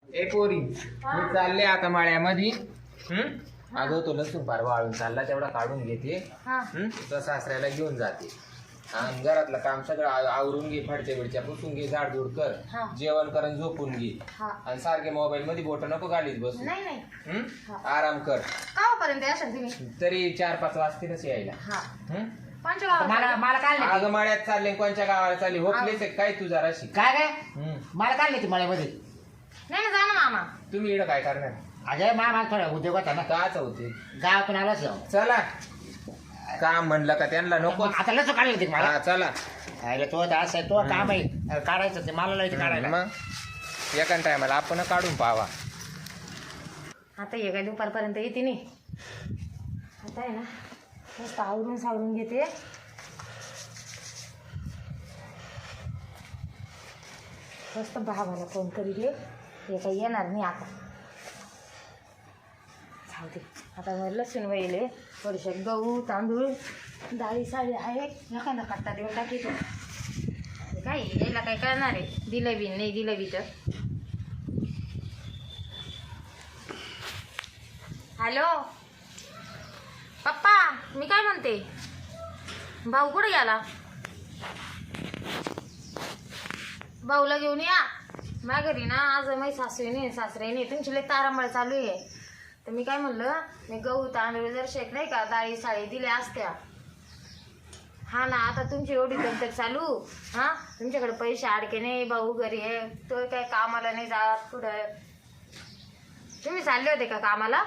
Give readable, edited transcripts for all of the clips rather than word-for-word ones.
ए पोरी मी चालले आता माळ्यामध्ये. अगं तो लसूण पार वाळून चालला तेवढा काढून घेते. तुझा सासऱ्याला घेऊन जाते आणि घरातलं काम सगळं आवरून घे, फडच्या बिडच्या पुसून घे, झाडझूड कर, जेवण कर आणि झोपून घे. आणि सारखे मोबाईल मध्ये बोट नको घालीत बसू. आराम कर. तरी 4-5 वाजतीलच यायला. मला काय अगं माळ्यात चालले, कोणच्या गावाला चालली? होपलेच काय तू जराशी? काय काय मला काढले ती मळ्यामध्ये. नाही जा ना मामा. तुम्ही इकडं काय करणार? अजय मामा थोडा उद्योग होता ना. काच होते गावातून आलाच चला. काम म्हणलं का त्यांना नको. आता लस काढली होती मला. हा चला. अरे तो असं आहे, तो काम आहे काढायचं ते मला लावायचं काढायला. मग एका टायमाला आपण काढून पाहावा. आता ये काय दुपारपर्यंत येते नाही. आता आहे ना मस्त आवरून सावरून घेते. मस्त भावाला फोन करील. हे काही येणार नाही आता. जाऊ दे आता मग लसूण वहिले, थोडेसे गहू तांदूळ डाळी साळी आहे, एखादा कट्टा देऊन टाकीतो. काय यायला काय करणार आहे? दिलं बी नाही दिलं बी तर. हॅलो पप्पा, मी काय म्हणते, भाऊ कुठे गेला? भाऊला घेऊन या माझ्या घरी ना. आज माझी सासरीने सासऱ्याने तुमची लई तारांबळ चालू आहे. तर मी काय म्हणलं, मी गहू तांदूळ जर शेक नाही का डाळी साळी दिल्या असत्या. हा ना आता तुमची एवढी दगदग चालू. हा तुमच्याकडे पैसे अडके नाही, भाऊ घरी आहे, तो काय कामाला नाही जात कुठं. तुम्ही चालले होते का कामाला?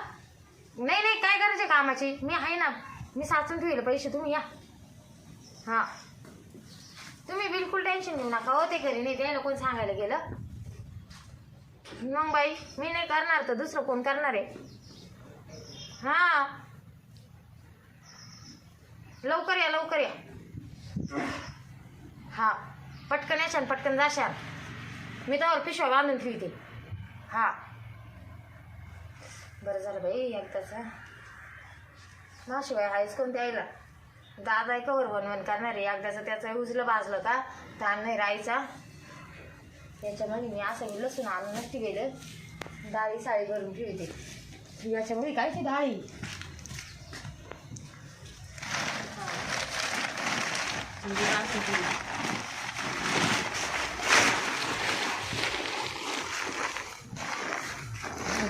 नाही नाही काय करायचे कामाची, मी आहे ना, मी साचून ठेवले पैसे, तुम्ही या. हां तुम्ही बिलकुल टेन्शन घेऊ नका. हो ते घरी नाही, त्याला कोण सांगायला गेलं? मग बाई मी नाही करणार तर दुसरं कोण करणार आहे? हां लवकर या लवकर या. हां पटकन याशाल पटकन जाशाल. मी त्यावर पिशव्या बांधून ठेवते. हां बरं झालं बाई एकदाच. माशिवाय हायच कोण द्यायला. दादा कवर वनवन करणार आहे. एकदाचं त्याचं उजलं भाजलं का ताण नाही राहायचा. त्याच्यामध्ये मी असं लसूण आणून नसती गेलं, डाळी साळी भरून ठेवते. याच्यामध्ये काय ती डाळी.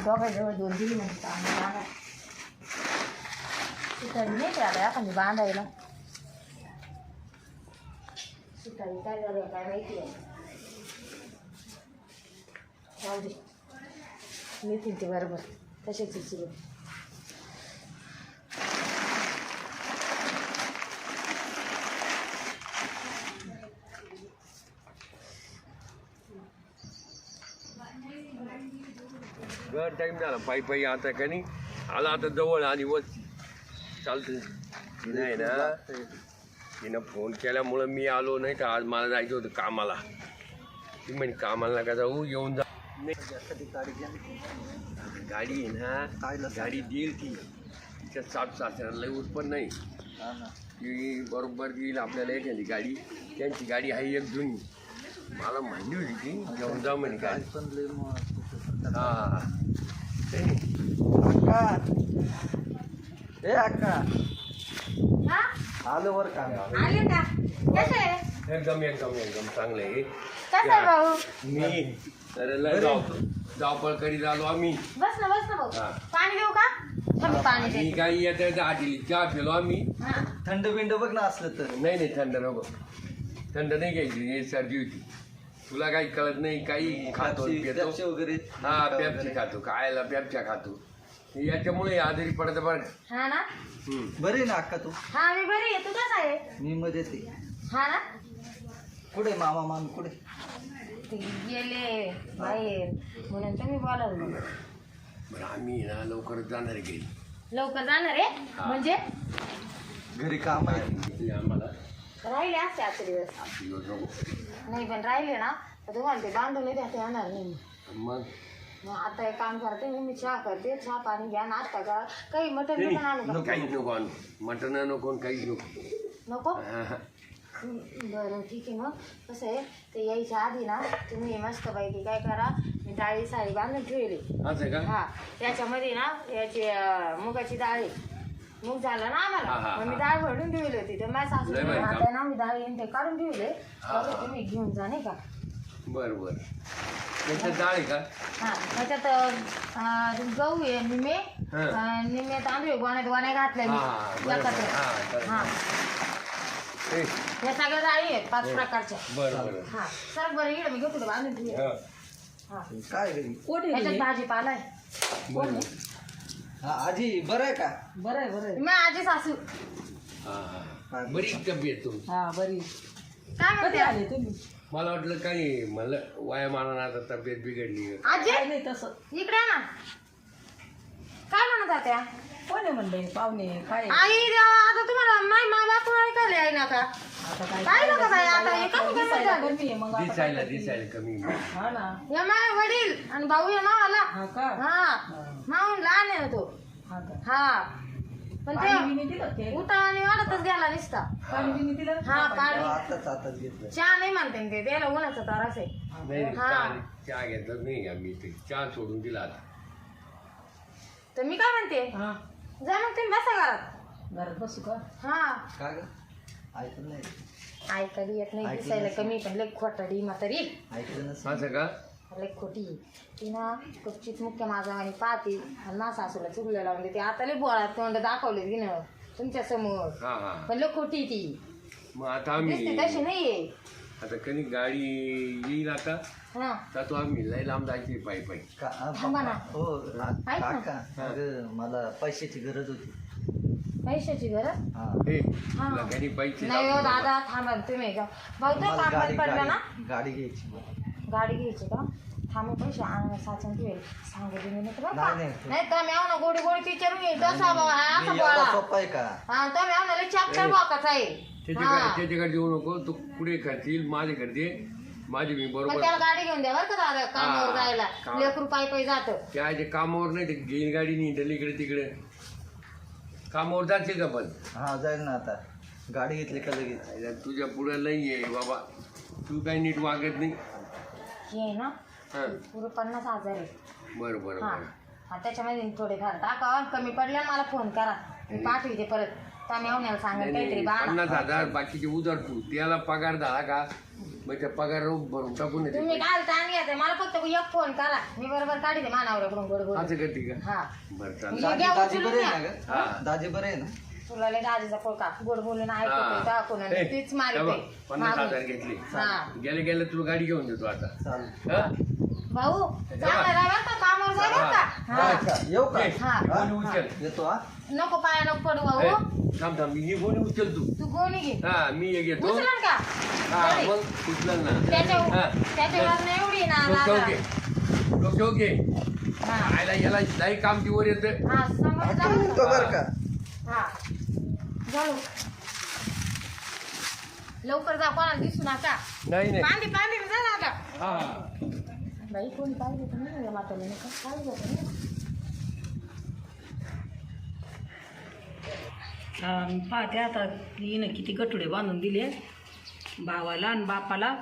दोघांजवळ 2 दिली म्हणजे बांधा सुतारी नाही ते आता एखादी बांधायला. सुतारी काय झालं काय माहिती आहे. जाऊ दे मी ते बरोबर तसेच विचारू. घर टाईम झाला पायी पायी आता का नाही आला. आता जवळ आणि वस्ती चालतं. तिनं आहे ना, तिनं फोन केल्यामुळं मी आलो, नाही तर आज मला जायचं होतं कामाला. ती म्हणे कामाला नका जाऊ, येऊन जा. गाडी आहे ना, गाडी देईल ती. तिच्या सासऱ्याला लई उत्पन्न नाही. ती बरोबर देईल आपल्याला एखादी गाडी. त्यांची गाडी आहे एक जुनी. मला माहिती होती ती घेऊन जा म्हणे गाडी. हा ए अक्का हा आलो वर का? आले का? कसं आहे? एकदम एकदम एकदम चांगलं आहे. कसं आहे भाऊ? मी तर धावपळ करीत आलो आम्ही. बस ना भाऊ. हा. पाणी देऊ का? थांब पाणी मी दे. काही येत्या आधी चहा पिलो आम्ही. हा. थंड बिंड बघ ना असलं तर. नाही थंड नको, थंड नाही घ्यायची, हे सर्दी होती. तुला काही कळत नाही, काही खातो पितो. पेप्सी वगैरे. हा पेप्सी खातो, खायला पेप्च्या खातो. याच्यामुळे आजारी पडतं बरं. हा ना बरी ना अक्का तू? हा मी बरी आहे. तू कसा आहे? मी मध्ये ते. हा ना कुठे मामा मामी कुठे? ते गेले बाहेर म्हणून तुम्ही बोलावलं. बरं आम्ही ना लवकरच जाणार आहे घरी. लवकर जाणार आहे म्हणजे? घरी काम आहे. आम्हाला राहिले असते आजचे दिवस. नाही पण राहिले ना तर तुम्हाला ते बांधून नाही देता येणार नाही. मग आता एक काम करते मी चहा करते. चहा पाणी घ्या, नाश्ता का काही मटण बिटन आणू का? काहीच नको आणू. मटण नको काहीच नको. नको? बरं ठीक आहे. मग कसं आहे ते यायच्या आधी ना तुम्ही मस्त पैकी काय करा, मी डाळी साडी बांधून ठेवली. असं आहे का? हा त्याच्यामध्ये ना याची मुगाची डाळ आहे. मूग झाला ना हा, आम्हाला, हा, मग मी हा. डाळ भरून ठेवली होती. तर माझ्या सासू लय भारी काम. आता ना मी डाळ येऊन ते काढून ठेवले. हा, तर हा. तुम्ही घेऊन जा नाही का. बरं बरं. त्याच्यात डाळ आहे का? हा त्याच्यात गहू आहे निमे, हा. निमे तांदूळ गोण्या घातल्या मी हा, बरं, एकत्र. बरं. हा, बरं. हा ए, या सगळ्या डाळी आहेत 5 प्रकारच्या. बरं बरं. हा सर बरं इकडे मी घेतो तुला बांधून ठेवले. हा, हा काय घरी त्याच्यात भाजीपाला आहे. बरं. हा आजी बरं आहे का मी आजी सासू हा, हा. बरी तब्येत तुमची. हा बरी. काय कधी म्हणते आले तुम्ही? मला वाटलं काही मला वाया मानानं आता तब्येत बिघडली. आजी काय नाही तसं. इकडे ये ना. काय म्हणत होत्या? कोण आहे म्हणले पाहुणे काय? आई देवा, आता तुम्हाला माय बापू ऐकायला आहे ना का? आता काय नका बाई, आता हे कमी कमी दिसायला झालं. कमी आहे मग आता दिसायला काय करते? दिसायला कमी. हा ना. या माय वडील आणि भाऊ या मावाला. हा का? हा माऊन लहान आहे तो. हा का? हा पण पाणी ते बिणी दिलं ते? उठा आणि वाढतच गेला नुसता. पाणी बिणी दिलं? हा पाणी आताच घेतलं चहा नाही म्हणते ना ते, त्याला उन्हाचा त्रास आहे. नाही नाही, हा. चहा घेतलं नाही का मी ते चहा सोडून दिला आता. तर मी काय म्हणते, हा. जा मग तुम्ही बसा घरात. घरात बसू का? हा का ग ऐकलं नाही ऐकायला येत नाही, ऐकलं दिसायला नसेल. कमी पण लई खोटाडी म्हातारी. ऐकलं नसेल असं का? लई खोटी ती ना कपचीत मुख्य माझा आणि पाहते आणि माझ्या सासूला चुगलं लावून देते. आता लई बोळा तोंड दाखवले तिनं तुमच्या समोर, हा हा. पण लई खोटी ती मग आता दिसते आम्ही तशी नाहीये. आता कधी गाडी येईल आता हा तर तो आम्ही लय लांब जायची पायी पायी. थांबा ना. हो ऐक ना. काका अगं मला पैशाची गरज होती पैशाची गरज हा हे हा. तुला घरी पैसे नाही हो लागतील बाबा. दादा, थांबा ना तुम्ही का भाऊ तो मला काम बंद पडला ना. गाडी घ्यायची मला गाडी घ्यायची का? थांबे पैसे आणून साचून ठेवेल. सांगू दे मी नाही तर नाही, नाही. नाही तर मी ना गोडी गोडी विचारून येईल तसा असा मी एवढा बोळा. सोपा आहे का हा तर मी आम्हाला चॅप्टर वाकाचा आहे. त्याच्याकडे देऊ नको. तू पुढे खर्चील माझे घरचे माझे मी पण बरोबर त्याला गाडी घेऊन द्या बरं का दादा, कामावर हा, जायला काम. लेकरू पायी जात. त्या जे कामावर नाही ते घेईन गाडी नाही तर इकडे तिकडे कामावर जाते का पण. हा जाईल ना आता गाडी घेतली का लगेच तुझ्या पुढे लई आहे बाबा. तू काही नीट वागत नाही. हे ना हा पुरे 50,000 आहे. बरं बरं हा बरं. हा, त्याच्यामध्ये थोडेफार टाका. कमी पडल्या मला फोन करा, मी पाठवते परत. तर मी आवण्याला सांगेल काहीतरी बाळा. 50,000 बाकीचे उधार तू त्याला पगार झाला का मग त्या पगार भरून टाकून येते. तुम्ही काय ताण घ्यायचं, मला फक्त एक फोन करा, मी बरोबर काढते मानावऱ्याकडून गोड गोड. असं करते का? हा बरं चालेल. मी दाजी घ्या दाजी उचलून बरे या. आहे ना हा. ग दाजी बरे आहे ना तुला लय दाजीचा पोळका गोड बोलून हा. ऐकतो टाकून आणि ए, तीच हे मारते बघ, 50,000 घेतले. हा गेले गेले तुला गाडी घेऊन देतो आता. चालेल हा? भाऊ जाणार आहे बरं का, कामावर जाय बरं का. हा. अच्छा, येऊ का ये, हा. गोणी उचल. येतो हा नको पाया नको पडू ए, भाऊ. थांब थांब ही गोणी उचल तू. तू गोणी घे. हा मी एक घेतो. उचलन का? हा बरे. मग उचल ना. त्याच्यावर हा. त्याच्यावर नाही एवढी ना डोक्यावर दादा. घे. डोक्यावर घे. हा आयला याला लई काम वर येतं. हा समोर हा, जा तू बरं उठतो का. बरं का हा जाऊ लवकर जा, कोणाला दिसू नका. नाही नाही. पांदी पांदी जा ना आता. हा बाई कोणी पाहिजे तर नाही म्हाताला नाही का काय जातं पाहते आता हिनं किती गटुडे बांधून दिले भावाला आणि बापाला.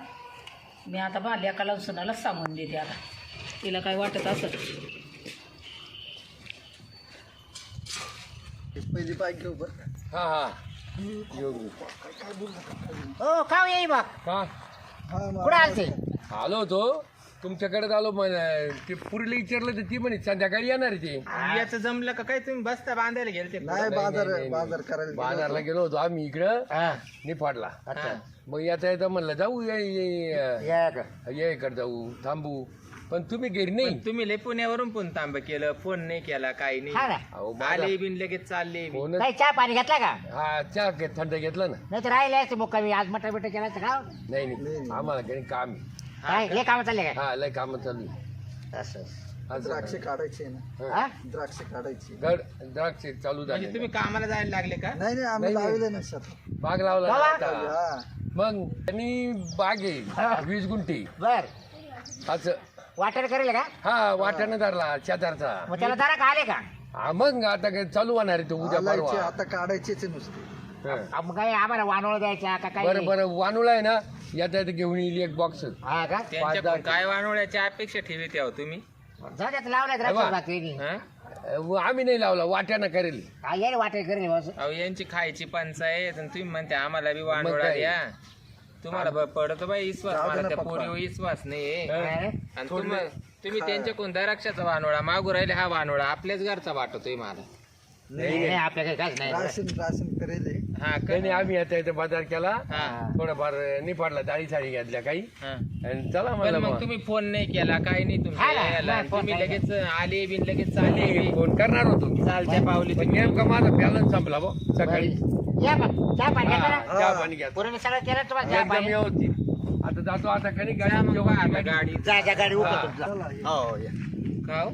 मी आता माझ्या लेकाला सुनाला सांगून देते आता, तिला काय वाटत असत. पहिली बाईक घेऊ बरं का हा हा येऊ मी. हो का येई बा का हा कुठं आलते? आलो होतो तुमच्याकडे आलो. ते पुरीला विचारलं तर ती म्हणे संध्याकाळी येणार आहे ते. याचं जमलं का काय, तुम्ही बसता बांधायला गेले ते नाही बाजार करायला गेलो बाजारला गेलो होतो आम्ही इकडं हा निफाडला. अच्छा मग येता येता म्हणलं जाऊ या का? ये इकडे जाऊ थांबू. पण तुम्ही घरी नाही. तुम्ही लय पुण्यावरून पण तांब केलं, फोन नाही केला, काही हा नाही. ना. अहो आले बिन लगेच चालले बी. फोनच काही चहा पाणी घेतला का? हा चहा थंड घेतला ना. नाही तर राहिले असते मुक्कामी आज मटा बिटा केला असतं का? नाही नाही आम्हाला काही काम आहे. काय हे काम चालले काय? हा लय काम चालू आहे. असं द्राक्ष काढायचे ना हा? द्राक्ष काढायची द्राक्ष चालू म्हणजे झाले. तुम्ही कामाला जायला लागले का? नाही नाही आम्ही नाही, लावले ना शेतात बाग लावला बाबा. ना आता. हा मग त्यांनी बाग हा. आहे 20 गुंठी बर असं. वाटर करेल का? हा वाट्यानं धरला शेजारचा. मग त्याला जरा का आले का? हा मग आता काय चालू होणार आहे तो उद्या आलायचे, परवा. आता काढायचेच आहे नुसते हा. मग काय आम्हाला वानोळ द्यायचा का काय बरं बरं वानुळा आहे ना याचा घेऊन येईल एक बॉक्स हा का त्यांच्याकडून काय वानोळ्याची अपेक्षा ठेवी त्या तुम्ही जाऊ द्या लावल्यात अबा. भाकरी हा? आम्ही नाही लावला वाट्यानं करेल काय यायला वाटेल करेल बस अहो यांची खायची पंचायत आणि तुम्ही म्हणते आम्हाला बी वानोळा काय? द्या तुम्हाला पडतो बाई विश्वास जाऊ दे मला ना त्या पप्पा. पोरीवर विश्वास नाही हा. आणि तुम्ही त्यांच्याकडून द्राक्षाचा वानोळा मागू राहिले हा वानोळा आपल्याच घरचा वाटतोय मला नाही आपल्याकडे काहीच नाही राशन करेल हे. हा का? त्याने आम्ही आता इथे बाजार केला हा थोडंफार निफाडला डाळी साडी घेतल्या काही हा आणि चला पण म्हणलं मग मग तुम्ही फोन नाही केला काय नाही हा ना, तुमच्या याला. नाही, फोन तुम्ही नाही लगेच आले बिन लगेच चालले मी फोन करणार होतो चालत्या पावली पण तुम्ही. नेमका माझा बॅलन्स संपला बा सकाळी या मग चहा पाणी घ्या हा, जरा. चहा पाणी घ्या पोरीने सगळं केलं तुम्हाला चहा एकदम पाणी व्यवस्थित आता जातो आता कधी जा गाडी मग जेवण आता केली. गाडी जा जा गाडी हा. उभं तुमचा चला ये. हो या का हो?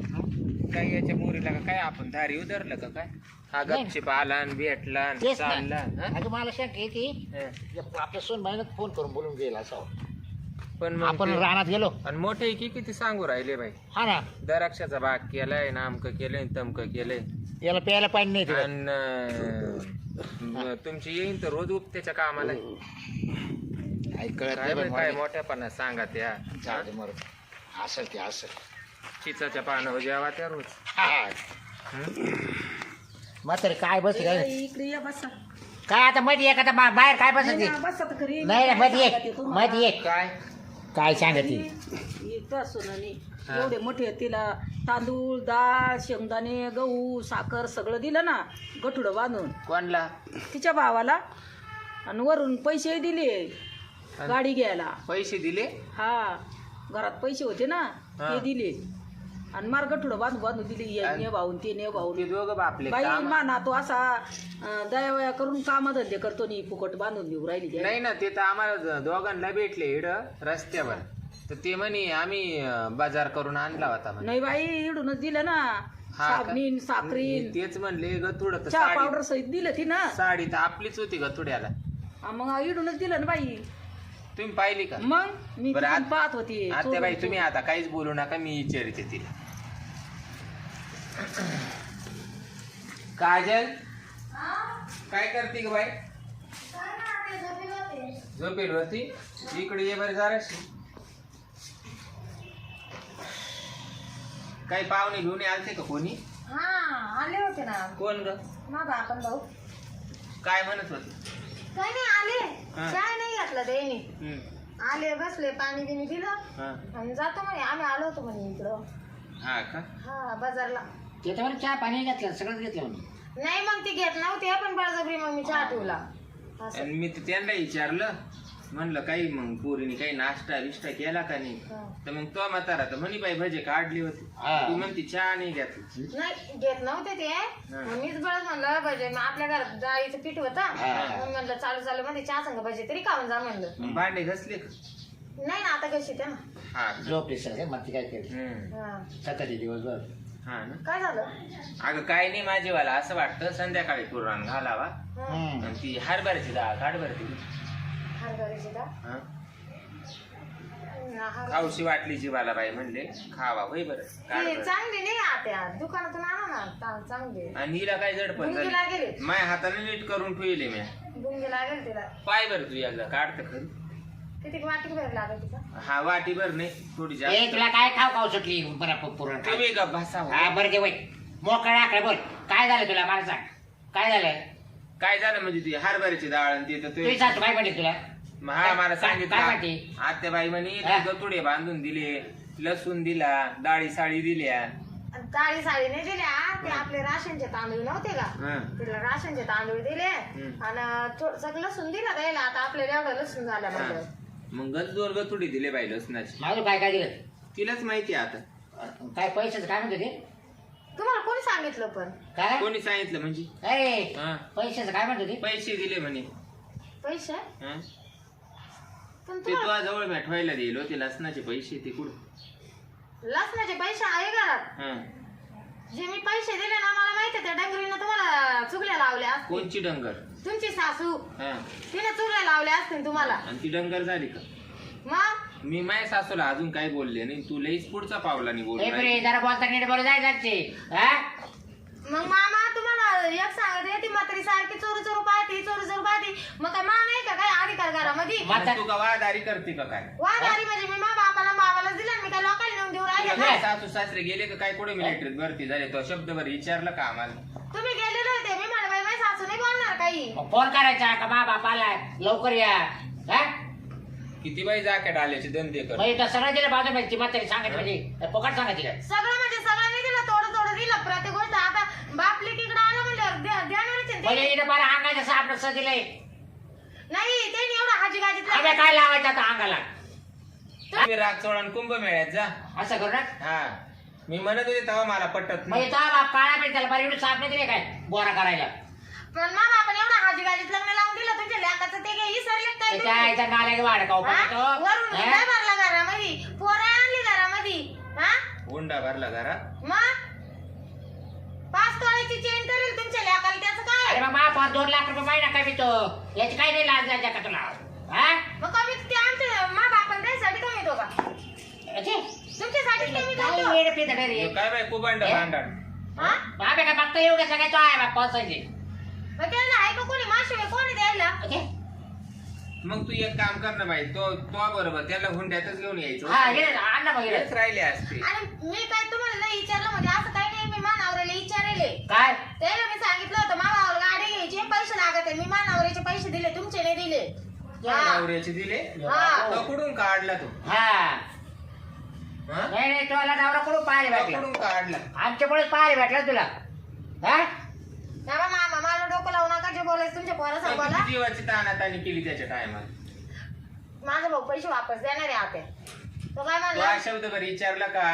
काय याच्या पोरीला का काय आपण दारी उधरलं का काय हा गपचिप आला आणि भेटला आणि तेच चालला ना हा? अगं मला शंका येते हा. आपल्या सून महिन्यात फोन करून बोलून गेला असं पण मग आपण ते- रानात गेलो आणि मोठे की किती सांगू राहिले बाई हा ना द्राक्षाचा बाग केलाय नामकं केलंय तमकं केलंय याला प्यायला पाणी नाही तिकडे. आणि तुमची येईन तर रोज उपत्याच्या कामाला काही कळत काय नाही बाई, बरं काय मला. मोठ्यापणा सांगा त्या जाऊ दे मरू. असेल ते असेल चिचाच्या पानावर जेवा त्या रोज म्हातारे काय बस काय इकडे या बसा काय आता मध्ये एक आता बाहेर काय बस नाही ना, बसा तर खरी नाही काय मध्ये सांगते एक तुम्हाला? मध्ये एक काय काय सांगते इथं असून आणि हा. एवढे मोठे तिला तांदूळ डाळ शेंगदाणे गहू साखर सगळं दिलं ना गठुडं बांधून कोणला तिच्या भावाला आणि वरून पैसे दिले गाडी घ्यायला पैसे दिले हा घरात पैसे होते ना हा. ते दिले आणि मार गठुडं बांधून दिली हे आणि- ने भाऊन ते ने भाऊन ते दोघं बापले बाई काम- माना तो असा दयावया करून कामधंदे करतो नी फुकट बांधून देऊ राहिली ती. नाही ना ते तर आम्हाला दोघांना भेटले इड रस्त्यावर तर ते म्हणे आम्ही बाजार करून आणला होता म्हणे. नाही बाई इडूनच दिलं ना हा का? साबणीन साखरीन तेच म्हणले गतुड तर चहा साडी पावडर सहित दिलं ती ना साडी तर आपलीच होती गतुड्याला मग इडूनच दिलं ना बाई तुम्ही पाहिली का मग मी बरं, तिथून आत- पाहत होती आता बाई तुम्ही आता काहीच बोलू नका मी विचारते तिला काजल काय करते ग बाई झोपेल होती इकडे ये बरं जराशी काही पाहुणे घेऊन आलते का कोणी हा आले होते ना कोण ग माझा आपण भाऊ काय म्हणत होते काही नाही आले हा. चाय नाही घातला त्यांनी हम्म. आले बसले पाणी बिनी दिलं हा. आणि जातो म्हणे आम्ही आलो होतो म्हणे इकडं हा का हा बाजारला त्याच्यावर चहा पाणी घेतलं सगळं घेतलं म्हणे. नाही मग ती घेत नव्हती पण बळजबरी मग मी चहा ठेवला असं. आणि मी तर त्यांना विचारलं म्हणलं काही मग पोरीने काही नाश्ता बिष्टा केला का नाही हा. तर मग तो म्हातारा तर म्हणी बाई भजे काढली होती हा. ती म्हणती चहा नाही घेतली नाही घेत नव्हते ते मग मीच बळच म्हणलं भजे मग आपल्या घरात डाळीचं पीठ होतं हा. मग म्हणलं चालू मध्ये चहा संग भजे तरी खाऊन जा म्हणलं मग भांडे घसले का नाही ना आता कशी त्या ना हा झोपली सगळे मग ती काय केली हम्म. हा. सकाळी दिवसभर हा ना काय झालं अगं काय नाही माझीवाला असं वाटतं संध्याकाळी पुराण घालावा हा. आणि ती हरभऱ्याची डाळ काढ बरं ती हरभऱ्याची डाळ हा. हर- खाऊशी वाटली जीवाला बाई म्हणले खावा होय बरं काढ ती बरं. चांगली नाही आत्या दुकानातून आणा ना चांगली आणि हिला काय जडपण गुंगी झाली लागेल माझ्या हाताने नीट करून ठेवले मी गुंगी लागेल तिला पाय बरं तू एकदा काढतं खरी किती वाटी भर लागेल तिचा हा वाटी भर नाही थोडी ए जास्त तुला काय खाऊ खाऊ सुटली बरं पुरण काय तुम्ही का भासा हा बरं ते वय मोकळा आकडे बोल काय झालं तुला मला सांग काय झालं काय झालं म्हणजे ती हरभऱ्याची डाळ आणि ते तर तुझी ते सासू काय म्हणली तुला हा मला काय सांगितलं म्हणते? आत्याबाई म्हणे हा. गतुडे बांधून दिले लसूण दिला डाळी साळी दिल्या आणि डाळी साडी नाही दिल्या ते आपले राशनचे तांदूळ नव्हते का हं. तिला राशनचे तांदूळ दिले हम्म. आणि सगळं लसूण दिलं द्यायला आता आपल्याला एवढं लसूण झालं हा. म्हणजे मग गच दोन गतुडी दिले बाई लसणाची माझं काय काय दिलं तिलाच माहिती आहे आता काय पैशाचं काय म्हणतो ते तुम्हाला कोणी सांगितलं पण काय कोणी सांगितलं म्हणजे अरे हा. पैशाचं काय म्हणतो ते पैसे दिले म्हणे पैसे हं? पण ते तुम्हाला तुझ्या जवळ ठेवायला दिलो ते लसणाचे पैसे ते कुठं लसणाचे पैसे आहे घरात हं. जे मी पैसे दिले ना मला माहिती त्या डंगरीनं तुम्हाला चुगल्या लावल्या असतील कोणची डंगर तुमची सासू हं. तिने चुगल्या लावल्या असतील तुम्हाला आणि ती डंगर झाली का मग मी माझ्या सासूला अजून काही बोलले नाही तू लईच पुढचा पावला नाही ए बोल बरे जरा बोलता नीट बोल जायचे हा मग मामा तुम्हाला एक सांगते ती म्हातारी सारखी चोरू चोरू पाहती मग काय मान आहे का काय अधिकार घरामध्ये म्हातारी- तू का वादारी करते का काय वादारी म्हणजे मी बाबालाच दिला मी काय लोकांना नेऊन देऊ राहिले तुझे काय सासू सासरे गेले का काय कुठे मिलिटरीत भरती झाले तो शब्दभर विचारलं का आम्हाला तुम्ही गेलेले होते मी म्हणलं बाई माझी सासू नाही बोलणार काही फोन करायचा का मा बापाला लवकर या हा? किती बाई जाकेट आल्याचे धंदे कर म्हणजे तर सगळं दिलं बाजू ती म्हातारी सांगायची म्हणजे फुकट सांगायची काय सगळं म्हणजे सगळं नाही दिलं थोडं दिलं प्रत्येक गोष्ट आता बापले इकडे आलं म्हणल्यावर ध्यानावरच आहे म्हणजे ते. इथं बरं अंगाचं सापडं सह दिलंय नाही ते नाही एवढं हाजी आम्ही गाजीत काय लावायचं आता अंगाला तुम्ही राग चोळण कुंभ मेळ्यात जा असं करू ना हा मी म्हणत होते तेव्हा मला पटत म्हणजे नाही तो बाप काळा पेट त्याला बरं एवढं साप नाही दिले काय बोरा करायला पण मग आपण एवढं हाजी गाजीत लग्न लावून दिलं तुमच्या लेकाचं ते काही विसरले काय त्याच्या तुम्ही? आईचा नाल्या वाढ का हा? वरून काय भरला घरामध्ये पोरं आणली घरामध्ये हा हुंडा भरला घरात मग 5 तोळ्याची चेन करेल तुमच्या लेकाला त्याचं काय अरे मग बाप 2 लाख रुपये महिना कमी तो याची काही नाही लाज द्यायच्या का तुला हा मग कमी ते आमच्या मा बापान त्यासाठी कमी येतो का अरे, तुमच्यासाठी कमी काय येतो वेड पितं रे रे? काय बाई कुबांड भांडण हा बापे काय बघता येऊ का सगळ्या तो आहे बाप पावसाचे मग त्याला आहे का कोणी माशिवाय कोणी द्यायला मग तू एक काम कर ना बाई तो बरोबर त्याला हुंड्यातच घेऊन यायचं हा घे ना, आण ना मग हेच इकडे. राहिले असते आणि मी काय तुम्हाला नाही विचारलं म्हणजे असं काही नाही मी मानावरेला विचारले काय त्याला मी सांगितलं होतं मामावर गाडी घ्यायची पैसे लागत आहे मी मानावरेचे पैसे दिले तुमचे नाही दिले हा. नवऱ्याचे दिले हा. तो कुठून काढला तू हा हा? नाही नाही तुला नवरा कुठून पाहायला तो भेटला कुठून काढला आमच्यामुळेच पाहायला भेटला तुला हा बाबा मामा मला डोकं लावू नका जे बोलायचं तुमच्या पोरा तो सांगायला किती जीवाची तानातानी केली त्याच्या टायमात माझा भाऊ पैसे वापस देणार आहे आता तो काय तू म्हणला हा शब्द बरं विचारलं का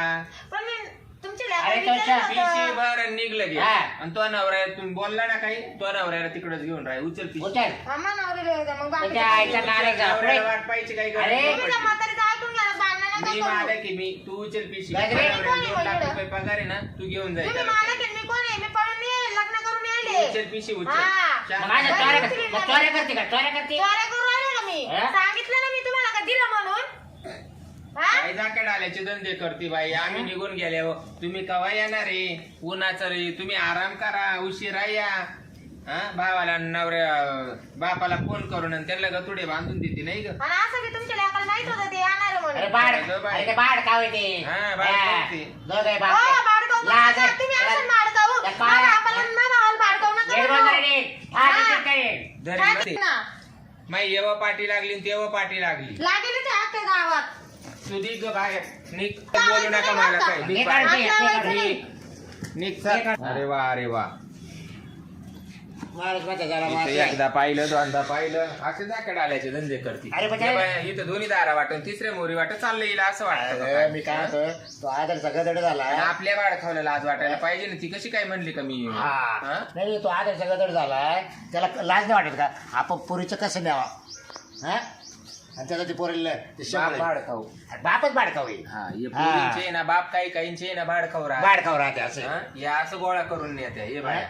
पण मी तुमचे अरे लेकरं तो विचारलं पिशी होतं. बरं निघलं गे हा. आणि तो नवरा तुम्ही बोलला ना काही तो नवऱ्याला तिकडच घेऊन राह उचल पिशी उचल हा, मानावरेला होतं, मग बाकीचं त्याच्या काय? आईच्या नाल्याचा पुढे नवऱ्याला वाट पाहिजे काही गरज अरे. नाही तुम्ही त्या पडली. म्हातारीचं ऐकून घ्या भांडणं नका मी करू. मालक आहे मी तू उचल पिशी गजरे. नवऱ्याला 2 लाख रुपये पगार आहे ना तू घेऊन जाय तुम्ही त्याला. मालक आहे, मी कोण आहे मी पळून नाही लग्न करून उचल आले पिशी हा. उचल मग माझ्या बरं, चोऱ्या उचलीन मग ना. चोऱ्या करते का चोऱ्या करते चोऱ्या करून आले का मी हा? सांगितलं ना मी तुम्हाला का दिलं म्हणून हा? काय जाकेट आल्याचे धंदे करते बाई आम्ही निघून गेल्यावर तुम्ही कवा येणार रे उन्हाचं रे तुम्ही आराम करा उशिरा या हा भावाला नवऱ्या बापाला फोन करून आणि त्याला गतुडे बांधून देते नाही ग आणि असं की तुमच्या लेकाला माहित होतं ते येणार आहे अरे म्हणून बाड अरे बाई. अरे ते बाड काय होते हा, बाड खाते. दोघे हो, बाप बाळकाऊ बोलू लाज नका. आहे. तुम्ही असं बाळकाऊ. त्या काय? माझ्या बापाला आणि माझ्या भावाला बाळकाऊ नका वेड म्हणू. बोल रे हा हा. किती करेल धरी काय नसते. ना? माई येवा पाठी लागली आणि तेव्हा पाठी लागली लागेल ते अख्ख्या गावात तू निघ ग बाहेर निघ बोलू नका मला काय हे निघ काढ, बाहेर. हे काढ, हे काढ. निघ चल. अरे वा अरे वा महाराज माझा जरा इथं मारला. एकदा पाहिलं दोनदा पाहिलं असे जाकड आल्याचे धंदे करते अरे पण या बाया, इथं दोन्ही दारा वाटून तिसऱ्या मोरी वाटत चाललं येईल असं वाटतं अरे, मी काय म्हणतो तो आदरचा गदड झाला आणि आपल्या बाळ खावला लाज वाटायला पाहिजे ना ती कशी काय म्हणली का मी हा हा? नाही तो आदरचा गदड झालाय त्याला लाज नाही वाटत का आपण पुरीचं कसं न्यावा हा आणि त्याचा ते पोरीला ते बाप शंभर बाळ खाऊ बापच बाड होईल हा हे हा. पोरींचे ना बाप काही काहींचे ना भाड खाऊ राहा बाड खाऊ राहते असं हा? या असं गोळा करून नेत्या हे बाय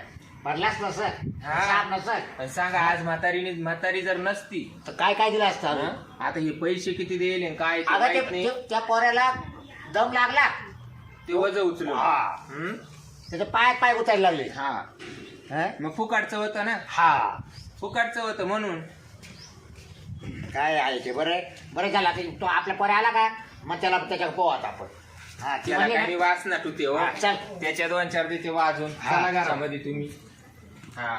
भरलाच नसत हा. साप नसत आणि सांगा आज म्हातारी जर नसती तर काय काय दिलं असतं हा? अजून? आता हे पैसे किती देईल आणि काय ते अगं माहित नाही. त्या पोऱ्याला दम लागला ते वज उचलून हा. हम्म? त्याचे पाय उतारायला लागले हा हा? मग फुकाटचं होतं ना हा फुकाटचं होतं म्हणून काय आहे ते बरं झालं आता तो आपल्या पोऱ्या आला का मग त्याला त्याच्यावर पोहत आपण हा ती त्याला म्हणली काही ना, वास ना तू ते हा, चल. त्याच्या 2-4 देते वाजून हा, चला चल. घरामध्ये तुम्ही हा